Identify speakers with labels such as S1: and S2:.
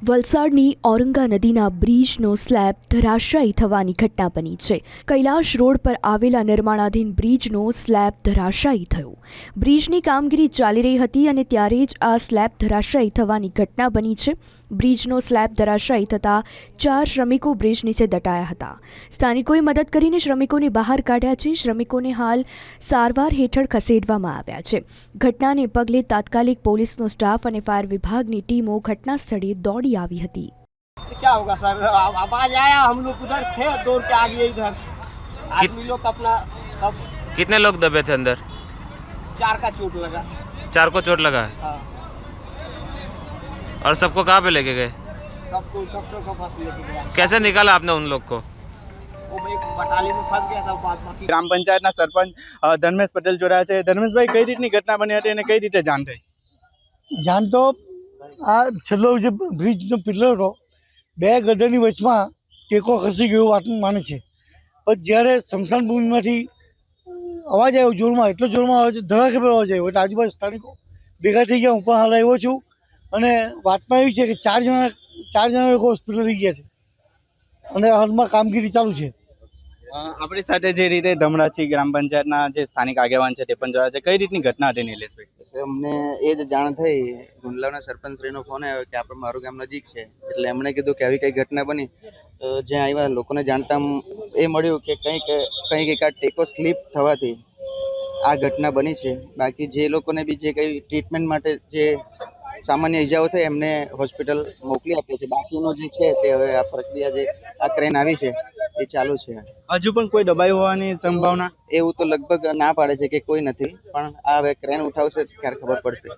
S1: વલસાડની ઔરંગા નદીના બ્રિજનો સ્લેબ ધરાશાયી થવાની ઘટના બની છે। કૈલાશ રોડ પર આવેલા નિર્માણાધીન બ્રિજનો સ્લેબ ધરાશાયી થયો। બ્રિજની કામગીરી ચાલી રહી હતી અને ત્યારે જ આ સ્લેબ ધરાશાયી થવાની ઘટના બની છે। બ્રિજનો સ્લેબ ધરાશાયી થતાં 4 શ્રમિકો બ્રિજ નીચે દટાયા હતા। સ્થાનિકોએ મદદ કરીને શ્રમિકોને બહાર કાઢ્યા છે। શ્રમિકોને હાલ સારવાર હેઠળ ખસેડવામાં આવ્યા છે। ઘટનાને પગલે તાત્કાલિક પોલીસનો સ્ટાફ અને ફાયર વિભાગની ટીમો ઘટના સ્થળે દોડી આવી હતી।
S2: क्या होगा सर, आवाज आया, हम लोग उधर थे, दौड़ के आ गए इधर। आदमी लोग अपना सब
S3: कितने लोग दबे थे अंदर?
S2: 4 का चोट लगा।
S3: 4 को चोट लगा है।
S2: हाँ,
S3: और सबको कहाँ पे लेके गए?
S2: सबको डॉक्टर के पास लेके गया।
S3: कैसे निकाला आपने उन लोग को?
S2: वो एक बटाली में फंस गया था, बाकी
S4: ग्राम पंचायतना सरपंच धर्मेश पटेल जोड़ाया છે। ધર્મેશભાઈ, કઈ રીતની ઘટના બની હતી અને કઈ રીતે જાણ થઈ?
S5: જાણ તો આ છેલ્લો જે બ્રિજનો પિલ્લર હતો, 2 ગટરની વચમાં ટેકો ખસી ગયો વાતનું માને છે। પણ જ્યારે સ્મશાન ભૂમિમાંથી અવાજ આવ્યો જોરમાં, એટલો જોરમાં આવે છે, ધડાકે પર અવાજ આવ્યો એટલે આજુબાજુ સ્થાનિકો ભેગા થઈ ગયા। હું પણ હાલ આવ્યો છું અને વાતમાં એવી છે કે 4 જણા લોકો હોસ્પિટલ લઈ ગયા છે અને હાલમાં કામગીરી ચાલુ છે।
S4: આપણી સાથે જે રીતે ધમરાછી ગ્રામ પંચાયતના જે સ્થાનિક આગેવાન છે તે પણ જોયા છે, કઈ રીતની ઘટના હતી નિલેશભાઈ?
S6: અમને એ જ જાણ થઈ, ગુંડલાવના સરપંચશ્રીનો ફોન આવ્યો કે આપણે મારું ગામ નજીક છે, એટલે એમણે કીધું કે આવી કઈ ઘટના બની। તો જ્યાં આવ્યા લોકોને જાણતા એ મળ્યું કે કંઈક એકાદ ટેકો સ્લીપ થવાથી આ ઘટના બની છે। બાકી જે લોકોને બી જે કંઈ ટ્રીટમેન્ટ માટે જે સામાન્ય ઇજાઓ થઈ એમને હોસ્પિટલ મોકલી આપીએ છે। બાકીનો જે છે તે હવે આ પ્રક્રિયા જે આ ક્રેન આવી છે એ ચાલુ છે।
S4: હજુ પણ કોઈ દબાઈ હોવાની સંભાવના?
S6: એવું તો લગભગ ના પાડે છે કે કોઈ નથી, પણ આ હવે ક્રેન ઉઠાવશે ત્યારે ખબર પડશે।